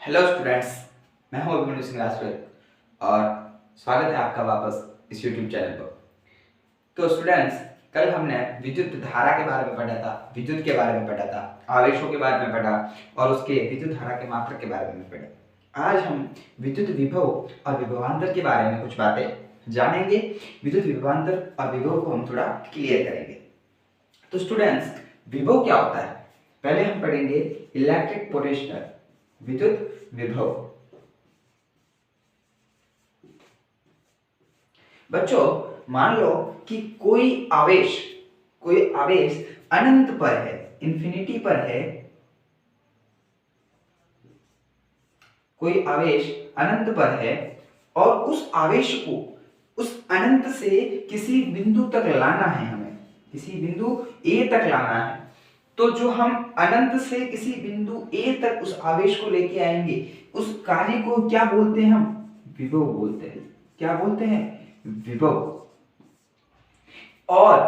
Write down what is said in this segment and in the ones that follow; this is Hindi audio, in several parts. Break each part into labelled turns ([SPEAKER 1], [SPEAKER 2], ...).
[SPEAKER 1] हेलो स्टूडेंट्स, मैं हूं अभिमन्यु सिंह राजपूत और स्वागत है आपका वापस इस यूट्यूब चैनल पर। तो स्टूडेंट्स, कल हमने विद्युत धारा के बारे में पढ़ा था, विद्युत के बारे में पढ़ा था, आवेशों के बारे में पढ़ा और उसके विद्युत धारा के मात्रक के बारे में पढ़ा। आज हम विद्युत विभव और विभवांतर के बारे में कुछ बातें जानेंगे। विद्युत विभवांतर और विभव को हम थोड़ा क्लियर करेंगे। तो स्टूडेंट्स, विभव क्या होता है? पहले हम पढ़ेंगे इलेक्ट्रिक पोटेंशियल, विद्युत विभव। बच्चों, मान लो कि कोई आवेश अनंत पर है, इंफिनिटी पर है। कोई आवेश अनंत पर है और उस आवेश को उस अनंत से किसी बिंदु तक लाना है, हमें किसी बिंदु ए तक लाना है। तो जो हम अनंत से किसी बिंदु ए तक उस आवेश को लेके आएंगे, उस कार्य को क्या बोलते हैं? हम विभव बोलते हैं। क्या बोलते हैं? विभव। और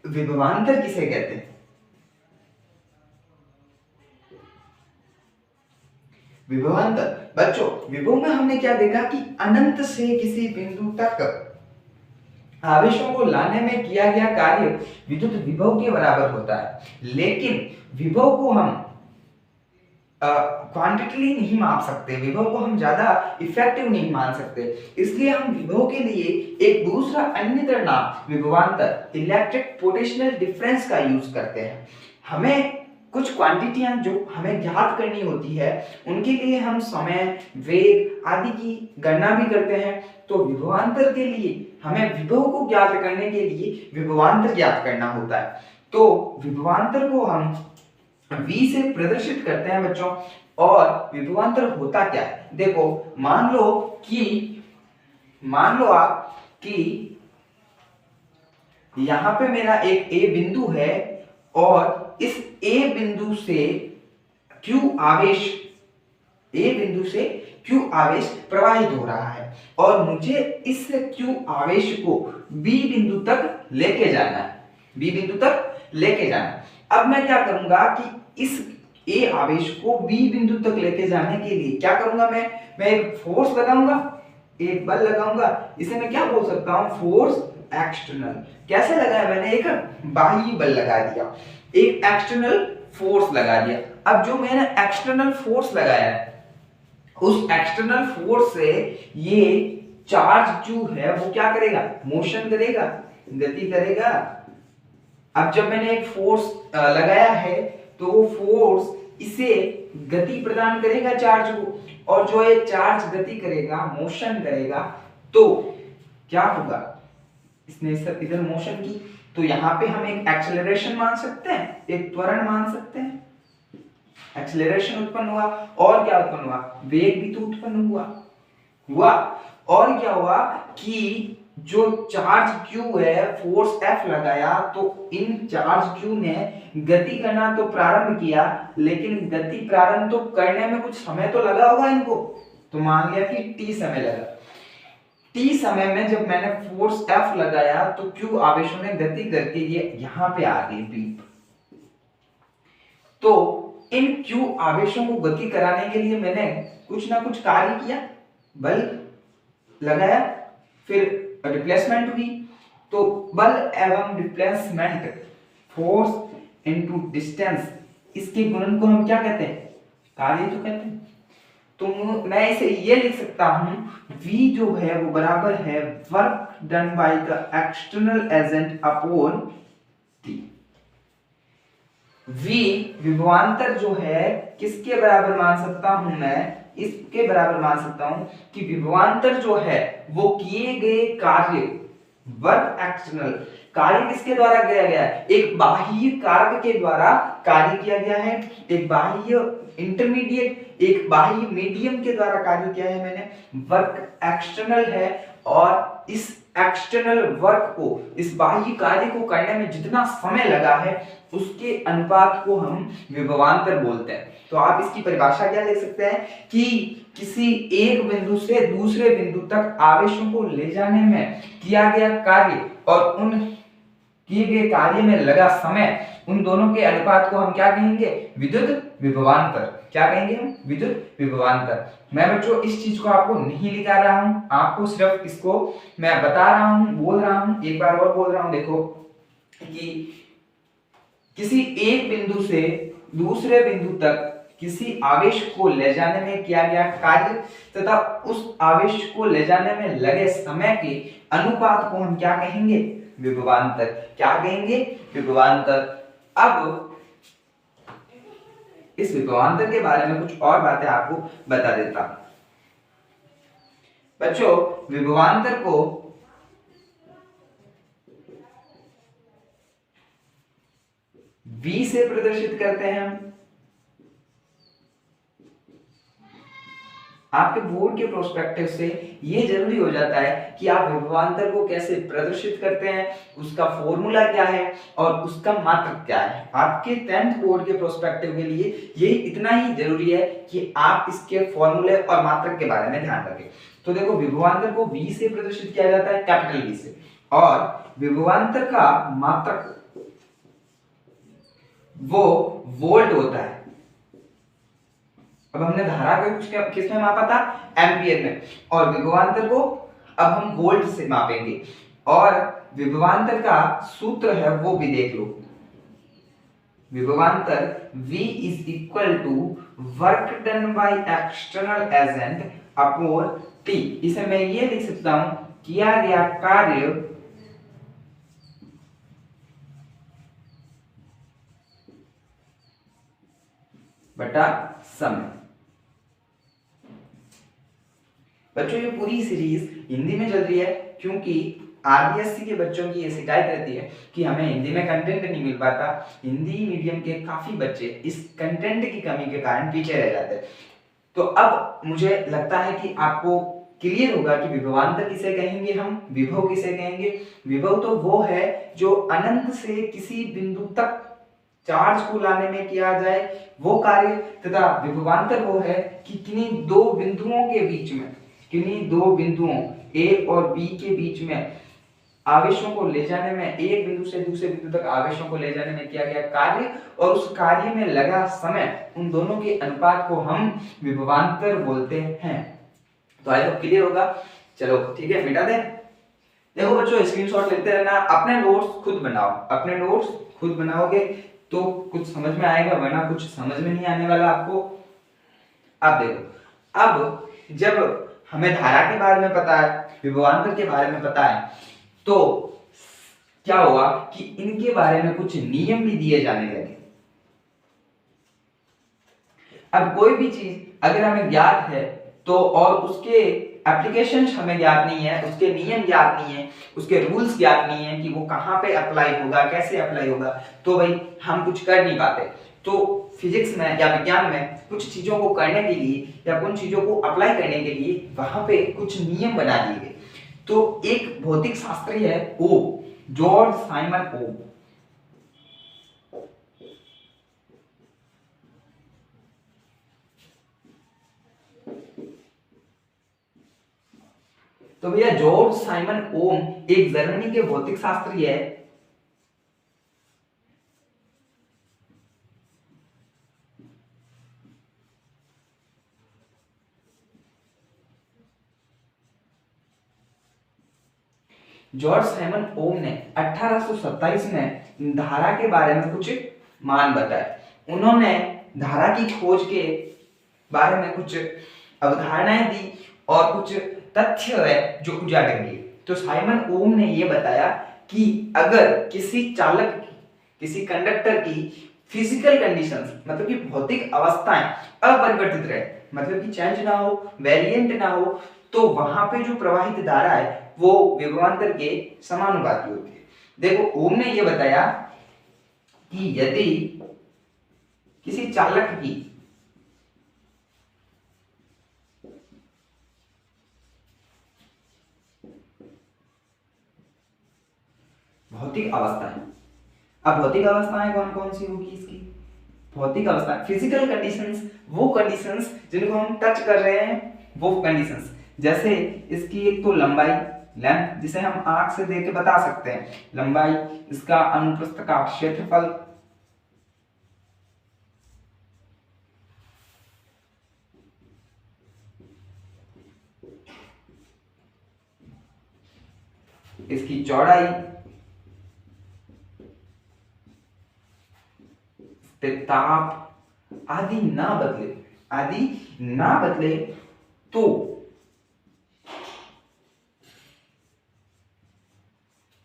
[SPEAKER 1] विभवांतर किसे कहते हैं? विभवांतर बच्चों, विभव में हमने क्या देखा कि अनंत से किसी बिंदु तक आवेशों को लाने में किया गया कार्य विद्युत विभव के बराबर होता है। लेकिन विभव को हम क्वांटिटी नहीं माप सकते, विभव को हम ज्यादा इफेक्टिव नहीं मान सकते। इसलिए हम विभव के लिए एक दूसरा अन्य नाम विभवांतर, इलेक्ट्रिक पोटेंशियल डिफरेंस का यूज करते हैं। हमें कुछ क्वांटिटियां जो हमें ज्ञात करनी होती है, उनके लिए हम समय, वेग आदि की गणना भी करते हैं। तो विभवांतर के लिए हमें विभव को ज्ञात करने के लिए विभवांतर ज्ञात करना होता है। तो विभवांतर को हम V से प्रदर्शित करते हैं बच्चों। और विभवांतर होता क्या है? देखो, मान लो आप कि यहां पे मेरा एक A बिंदु है और इस A बिंदु से Q आवेश प्रवाहित हो रहा है और मुझे इस Q आवेश को B बिंदु तक लेके जाना है, B बिंदु तक लेके जाना है। अब मैं क्या करूंगा कि इस A आवेश को B बिंदु तक लेके जाने के लिए क्या करूंगा? मैं एक फोर्स लगाऊंगा, एक बल लगाऊंगा। इसे मैं क्या बोल सकता हूं? Force external. कैसे लगाया मैंने? एक बाह्य बल लगा दिया, एक एक्सटर्नल फोर्स लगा दिया। अब जो मैंने एक्सटर्नल फोर्स लगाया है, उस एक्सटर्नल फोर्स से ये चार्ज Q है वो क्या करेगा? मोशन करेगा, गति करेगा। अब जब मैंने एक फोर्स लगाया है तो वो फोर्स इसे गति प्रदान करेगा चार्ज को, और जो ये चार्ज गति करेगा, मोशन करेगा, तो क्या होगा? इसने इधर मोशन की, तो यहां पे हम एक एक्सेलरेशन मान सकते हैं, एक त्वरण मान सकते हैं। एक्सेलरेशन उत्पन्न हुआ और क्या उत्पन्न हुआ? वेग भी तो उत्पन्न हुआ। और क्या हुआ कि जो चार्ज Q है, फोर्स F लगाया, तो इन चार्ज Q ने गति करना तो प्रारंभ किया, लेकिन गति प्रारंभ तो करने में कुछ समय तो लगा होगा इनको। तो मान लिया कि T समय लगा। T समय में जब मैंने फोर्स F लगाया तो Q आवेशों ने गति करके ये यहां पे आ गई B। तो इन Q आवेशों को गति कराने के लिए मैंने कुछ ना कुछ कार्य किया, बल लगाया, फिर रिप्लेसमेंट हुई। तो बल एवं रिप्लेसमेंट, फोर्स इनटू डिस्टेंस, इसके गुणन को हम क्या कहते हैं? कार्य तो कहते हैं। तो मैं इसे ये लिख सकता हूं, V जो है वो बराबर है work done by the external agent upon T। V विभवांतर जो है किसके बराबर मान सकता हूं? मैं इसके बराबर मान सकता हूं कि विभवांतर जो है वो किए गए कार्य, वर्क एक्सटर्नल कार्य किसके द्वारा किया गया है? एक बाह्य कारक के द्वारा कार्य किया गया है, एक बाह्य इंटरमीडिएट, एक बाह्य मीडियम के द्वारा कार्य किया है मैंने। वर्क एक्सटर्नल है और इस एक्सटर्नल वर्क को, इस बाह्य कार्य को करने में जितना समय लगा है, उसके अनुपात को हम विभवांतर बोलते हैं। तो आप इसकी परिभाषा क्या ले सकते हैं कि किसी एक बिंदु से दूसरे बिंदु तक आवेशों को ले जाने में किया गया कार्य और उन किए गए कार्य में लगा समय, उन दोनों के अनुपात को हम क्या कहेंगे? विद्युत विभवांतर। क्या कहेंगे हम? विद्युत विभवांतर। मैं बच्चों इस चीज को आपको नहीं लिखा रहा हूं, आपको सिर्फ इसको मैं बता रहा हूं, बोल रहा हूं, एक बार और बोल रहा हूं। देखो कि किसी एक बिंदु से दूसरे बिंदु तक किसी आवेश को ले जाने में किया गया कार्य तथा उस आवेश को ले जाने में लगे समय के अनुपात को हम क्या कहेंगे? विभवांतर। क्या कहेंगे? विभवांतर। अब इस विभवांतर के बारे में कुछ और बातें आपको बता देता हूं। बच्चों विभवांतर को V से प्रदर्शित करते हैं हम। आपके बोर्ड के प्रोस्पेक्टिव से यह जरूरी हो जाता है कि आप विभवांतर को कैसे प्रदर्शित करते हैं, उसका फॉर्मूला क्या है और उसका मात्रक क्या है। आपके 10th बोर्ड के प्रोस्पेक्टिव के लिए यही इतना ही जरूरी है कि आप इसके फॉर्मूले और मात्रक के बारे में ध्यान रखें। तो देखो विभवांतर को V से प्रदर्शित किया जाता है, कैपिटल V से, और विभवांतर का मात्रक वो वोल्ट होता है। अब हमने धारा को किस में मापा था? एम्पियर में, और विभवांतर को अब हम वोल्ट से मापेंगे। और विभवांतर का सूत्र है वो भी देख लो। विभवांतर V is equal to work done by external agent upon T। इसे मैं ये लिख सकता हूं, किया गया कार्य बटा समय। बच्चों ये पूरी सीरीज हिंदी में चल रही है क्योंकि आरबीएससी के बच्चों की ये शिकायत रहती है कि हमें हिंदी में कंटेंट नहीं मिल पाता। हिंदी मीडियम के काफी बच्चे इस कंटेंट की कमी के कारण पीछे रह जाते हैं। तो अब मुझे लगता है कि आपको क्लियर होगा कि विभवांतर किसे कहेंगे हम, विभव किसे कहेंगे। विभव तो वो है जो अनंत से किसी बिंदु तक चार्ज को लाने में किया जाए वो कार्य, तथा विभवांतर वो है कि किन्हीं दो बिंदुओं के बीच में, किन्हीं दो बिंदुओं ए और बी के बीच में आवेशों को ले जाने में, एक बिंदु से दूसरे बिंदु तक आवेशों को ले जाने में किया गया कार्य और उस कार्य में लगा समय, उन दोनों के अनुपात को हम विभवांतर बोलते हैं। तो आई होप क्लियर होगा। चलो ठीक है, मिटा दे। देखो बच्चों स्क्रीनशॉट लेते रहना, अपने नोट्स खुद बनाओ। अपने नोट्स खुद बनाओगे तो कुछ समझ में आएगा, वरना कुछ समझ में नहीं आने वाला आपको। अब देखो, अब जब हमें धारा के बारे में पता है, विभवांतर के बारे में पता है, तो क्या हुआ कि इनके बारे में कुछ नियम भी दिए जाने लगे। अब कोई भी चीज अगर हमें ज्ञात है तो और उसके एप्लीकेशंस हमें ज्ञात नहीं है, उसके नियम ज्ञात नहीं है, उसके रूल्स ज्ञात नहीं है कि वो कहां पे अप्लाई होगा, कैसे अप्लाई होगा, तो भाई हम कुछ कर नहीं पाते। तो फिजिक्स में या विज्ञान में कुछ चीजों को करने के लिए या कुछ चीजों को अप्लाई करने के लिए वहां पे कुछ नियम बना दिए गए। तो एक भौतिक शास्त्री है ओम, जॉर्ज साइमन ओम। तो भैया जॉर्ज साइमन ओम एक जर्मनी के भौतिक शास्त्री है। जॉर्ज साइमन ओम ने 1827 में धारा के बारे में कुछ मान बताए। उन्होंने धारा की खोज के बारे में कुछ अवधारणाएं दी और कुछ तथ्य है जो उजागर किए। तो साइमन ओम ने यह बताया कि अगर किसी चालक, किसी कंडक्टर की फिजिकल कंडीशंस, मतलब कि भौतिक अवस्थाएं अपरिवर्तित रहे, मतलब कि चेंज ना हो, वेरिएंट ना हो, तो वहां पे जो प्रवाहित धारा है वो विभवांतर के समानुपाती होती है। देखो ओम ने यह बताया कि यदि किसी चालक की भौतिक अवस्थाएं, अब भौतिक अवस्थाएं कौन कौन सी होगी इसकी? भौतिक अवस्था, फिजिकल कंडीशंस, वो कंडीशंस जिनको हम टच कर रहे हैं, वो कंडीशंस, जैसे इसकी एक तो लंबाई, लेंथ, जिसे हम आंख से देख के बता सकते हैं लंबाई, इसका अनुप्रस्थ का क्षेत्रफल, इसकी चौड़ाई, ताप आदि ना बदले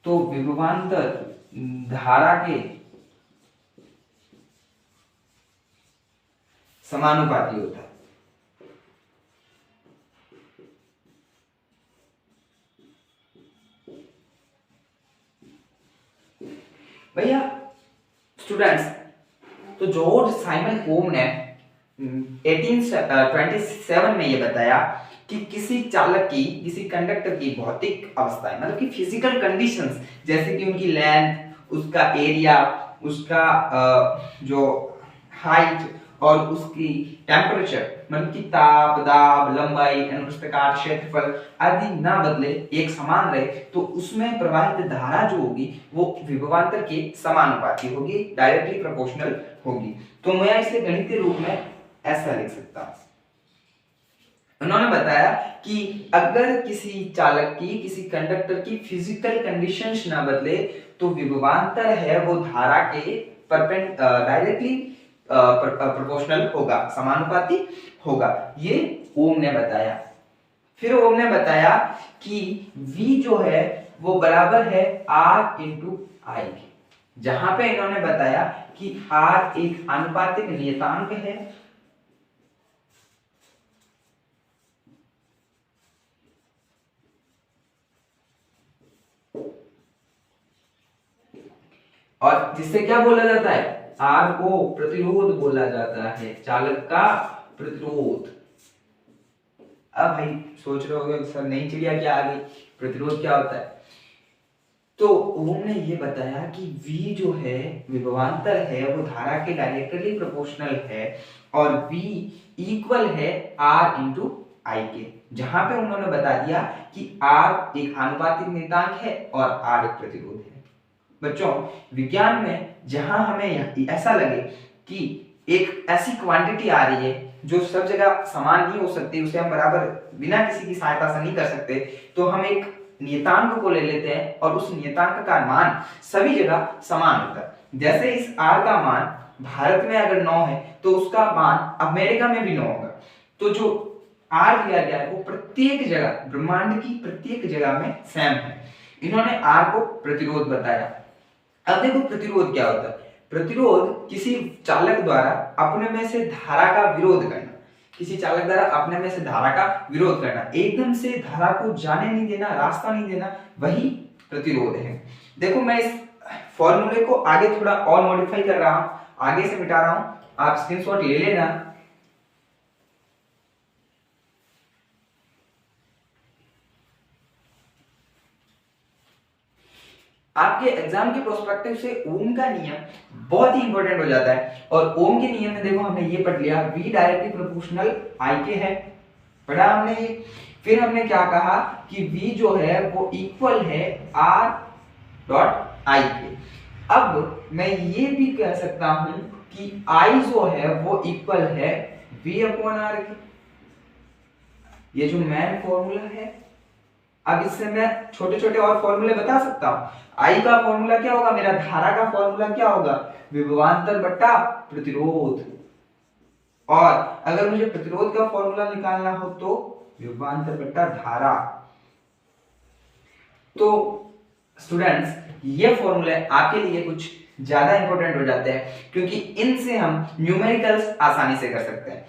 [SPEAKER 1] तो विभवांतर धारा के समानुपाती होता है। भैया स्टूडेंट्स, तो जॉर्ज साइमन ओम ने 1827 में ये बताया कि किसी कंडक्टर की भौतिक अवस्थाएं, मतलब कि फिजिकल कंडीशंस, जैसे कि उनकी लेंथ, उसका एरिया, उसका जो हाइट और उसकी टेम्परेचर, मतलब कि ताप, दाब, लंबाई, अनुप्रस्थ क्षेत्रफल आदि ना बदले, एक समान रहे, तो उसमें प्रवाहित धारा जो होगी वो विभवांतर के समानुपाती होगी, डायरेक्टली प्रोपोर्शनल होगी। तो मैं इसे गणितीय रूप में ऐसा लिख सकता हूं। उन्होंने बताया कि अगर किसी कंडक्टर की फिजिकल कंडीशंस ना बदले तो विभवांतर है वो धारा के डायरेक्टली प्रोपोर्शनल होगा, समानुपाती होगा, ये ओम ने बताया। फिर ओम ने बताया कि V जो है वो बराबर है R इंटू I, जहां पे इन्होंने बताया कि R एक आनुपातिक नियतांक है और जिससे क्या बोला जाता है, R को प्रतिरोध बोला जाता है, चालक का प्रतिरोध। अब भाई सोच रहे होगे सर नई चिड़िया क्या आ गई, प्रतिरोध क्या होता है? तो उन्होंने ये बताया कि V जो है विभवांतर है वो धारा के डायरेक्टली प्रोपोर्शनल है और V इक्वल है R इंटू I के, जहां पे उन्होंने बता दिया कि R एक आनुपातिक नियतांक है और R एक प्रतिरोध है। बच्चों, विज्ञान में जहां हमें ऐसा लगे कि एक ऐसी क्वांटिटी आ रही है जो सब जगह समान नहीं हो सकती, उसे हम बराबर बिना किसी की सहायता से नहीं कर सकते, तो हम एक नियतांक को ले लेते हैं और उस नियतांक का मान सभी जगह समान होता है। जैसे इस R का मान भारत में अगर 9 है तो उसका मान अमेरिका में भी 9 होगा। तो जो R दिया गया है वो प्रत्येक जगह, ब्रह्मांड की प्रत्येक जगह में सेम है। इन्होंने R को प्रतिरोध बताया। अब देखो प्रतिरोध क्या होता है। प्रतिरोध किसी चालक द्वारा अपने में से धारा का विरोध करना, किसी चालक द्वारा अपने में से धारा का विरोध करना, एकदम से धारा को जाने नहीं देना, रास्ता नहीं देना, वही प्रतिरोध है। देखो मैं इस फॉर्मूले को आगे थोड़ा और मॉडिफाई कर रहा हूं, आगे से मिटा रहा हूं, आप स्क्रीनशॉट ले लेना। आपके एग्जाम के प्रोस्पेक्टिव से ओम का नियम बहुत ही इंपॉर्टेंट हो जाता है। और ओम के नियम में देखो हमने ये पढ़ लिया, V डायरेक्टली प्रोपोर्शनल I के है, पढ़ा हमने ये। फिर हमने क्या कहा कि V जो है वो इक्वल है R डॉट I के। अब मैं ये भी कह सकता हूं कि I जो है वो इक्वल है V अपॉन R के। ये जो मेन फॉर्मूला है, अब इससे मैं छोटे छोटे और फॉर्मूले बता सकता हूं। I का फॉर्मूला क्या होगा, मेरा धारा का फॉर्मूला क्या होगा, विभवांतर बटा प्रतिरोध। और अगर मुझे प्रतिरोध का फॉर्मूला निकालना हो तो विभवांतर बटा धारा। तो स्टूडेंट्स, ये फॉर्मूले आपके लिए कुछ ज्यादा इंपॉर्टेंट हो जाते हैं क्योंकि इनसे हम न्यूमेरिकल्स आसानी से कर सकते हैं।